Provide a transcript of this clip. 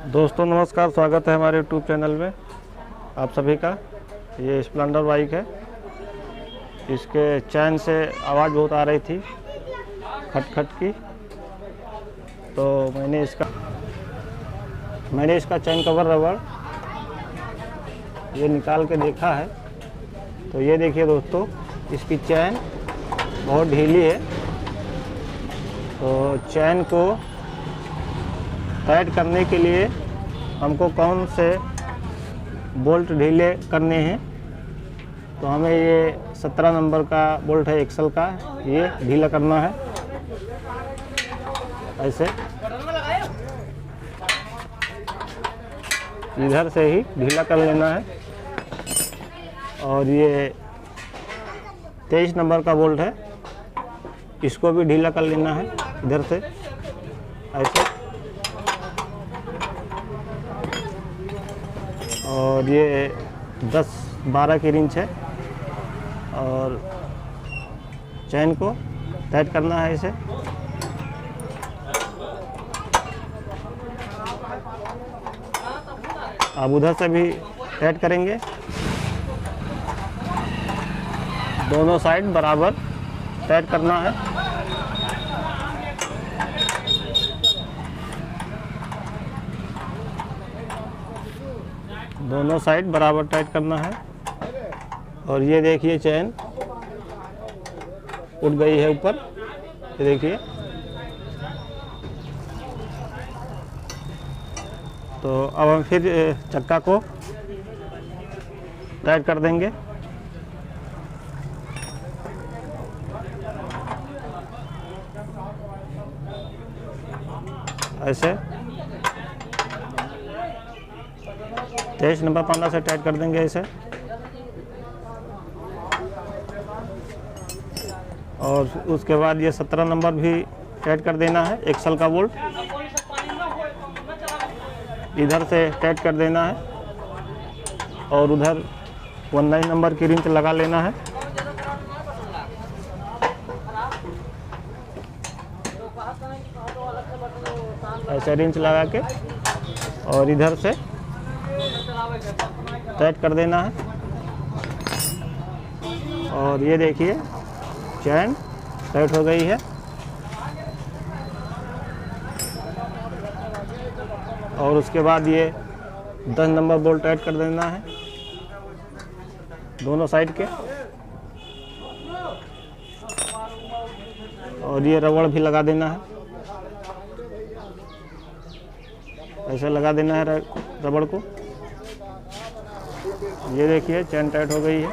दोस्तों नमस्कार, स्वागत है हमारे यूट्यूब चैनल में आप सभी का। ये स्प्लेंडर बाइक है। इसके चैन से आवाज़ बहुत आ रही थी, खट खट की। तो मैंने इसका चैन कवर रबर ये निकाल के देखा है। तो ये देखिए दोस्तों, इसकी चैन बहुत ढीली है। तो चैन को टाइट करने के लिए हमको कौन से बोल्ट ढीले करने हैं, तो हमें ये 17 नंबर का बोल्ट है एक्सल का, ये ढीला करना है। ऐसे इधर से ही ढीला कर लेना है। और ये 23 नंबर का बोल्ट है, इसको भी ढीला कर लेना है इधर से ऐसे। और ये 10-12 की रिंच है और चैन को टाइट करना है इसे। अब उधर से भी टाइट करेंगे, दोनों साइड बराबर टाइट करना है। दोनों साइड बराबर टाइट करना है। और ये देखिए चैन उठ गई है ऊपर, ये देखिए। तो अब हम फिर चक्का को टाइट कर देंगे। ऐसे 23 नंबर पन्ना से टाइट कर देंगे इसे। और उसके बाद ये 17 नंबर भी टाइट कर देना है, एक्सल का बोल्ट इधर से टाइट कर देना है। और उधर 19 नंबर की रिंच लगा लेना है। ऐसे रिंच लगा के और इधर से टाइट कर देना है। और ये देखिए चैन टाइट हो गई है। और उसके बाद ये 10 नंबर बोल्ट टाइट कर देना है दोनों साइड के। और ये रबड़ भी लगा देना है, ऐसे लगा देना है रबड़ को। ये देखिए चैन टाइट हो गई है।